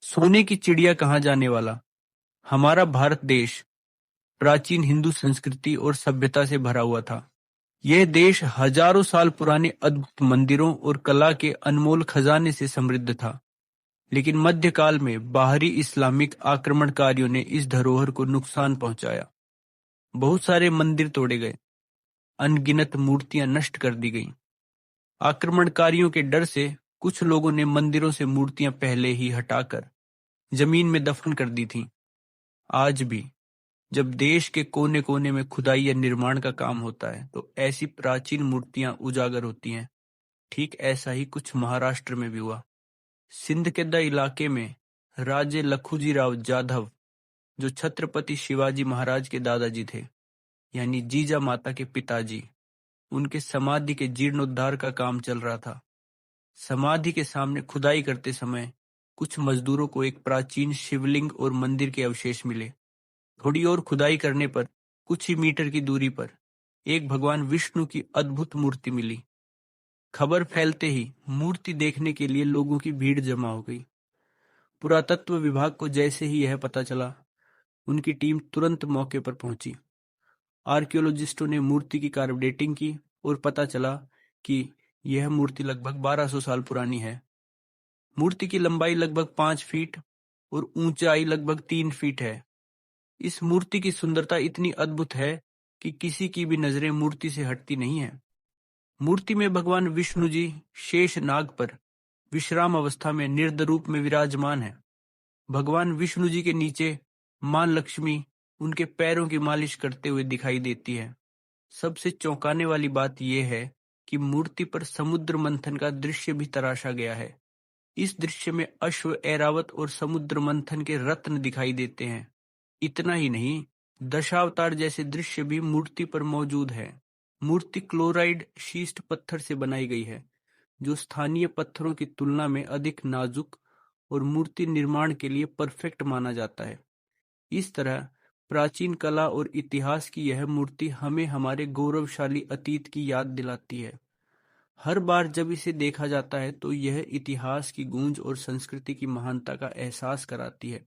सोने की चिड़िया कहाँ जाने वाला। हमारा भारत देश प्राचीन हिंदू संस्कृति और सभ्यता से भरा हुआ था। यह देश हजारों साल पुराने अद्भुत मंदिरों और कला के अनमोल खजाने से समृद्ध था। लेकिन मध्यकाल में बाहरी इस्लामिक आक्रमणकारियों ने इस धरोहर को नुकसान पहुंचाया। बहुत सारे मंदिर तोड़े गए, अनगिनत मूर्तियां नष्ट कर दी गईं। आक्रमणकारियों के डर से कुछ लोगों ने मंदिरों से मूर्तियां पहले ही हटाकर जमीन में दफन कर दी थीं। आज भी जब देश के कोने कोने में खुदाई या निर्माण का काम होता है तो ऐसी प्राचीन मूर्तियां उजागर होती हैं। ठीक ऐसा ही कुछ महाराष्ट्र में भी हुआ। सिंदखेडा इलाके में राजे लखुजी राव जाधव, जो छत्रपति शिवाजी महाराज के दादाजी थे, यानी जीजा माता के पिताजी, उनके समाधि के जीर्णोद्धार का काम चल रहा था। समाधि के सामने खुदाई करते समय कुछ मजदूरों को एक प्राचीन शिवलिंग और मंदिर के अवशेष मिले। थोड़ी और खुदाई करने पर कुछ ही मीटर की दूरी पर एक भगवान विष्णु की अद्भुत मूर्ति मिली। खबर फैलते ही मूर्ति देखने के लिए लोगों की भीड़ जमा हो गई। पुरातत्व विभाग को जैसे ही यह पता चला, उनकी टीम तुरंत मौके पर पहुंची। आर्कियोलॉजिस्टों ने मूर्ति की कार्व डेटिंग की और पता चला कि यह मूर्ति लगभग 1200 साल पुरानी है। मूर्ति की लंबाई लगभग 5 फीट और ऊंचाई लगभग 3 फीट है। इस मूर्ति की सुंदरता इतनी अद्भुत है कि किसी की भी नजरें मूर्ति से हटती नहीं है। मूर्ति में भगवान विष्णु जी शेष नाग पर विश्राम अवस्था में निर्द रूप में विराजमान है। भगवान विष्णु जी के नीचे मां लक्ष्मी उनके पैरों की मालिश करते हुए दिखाई देती है। सबसे चौंकाने वाली बात यह है कि मूर्ति पर समुद्र मंथन का दृश्य भी तराशा गया है। इस दृश्य में अश्व, ऐरावत और समुद्र मंथन के रत्न दिखाई देते हैं। इतना ही नहीं, दशावतार जैसे दृश्य भी मूर्ति पर मौजूद है। मूर्ति क्लोराइड शीस्ट पत्थर से बनाई गई है, जो स्थानीय पत्थरों की तुलना में अधिक नाजुक और मूर्ति निर्माण के लिए परफेक्ट माना जाता है। इस तरह प्राचीन कला और इतिहास की यह मूर्ति हमें हमारे गौरवशाली अतीत की याद दिलाती है। हर बार जब इसे देखा जाता है तो यह इतिहास की गूंज और संस्कृति की महानता का एहसास कराती है।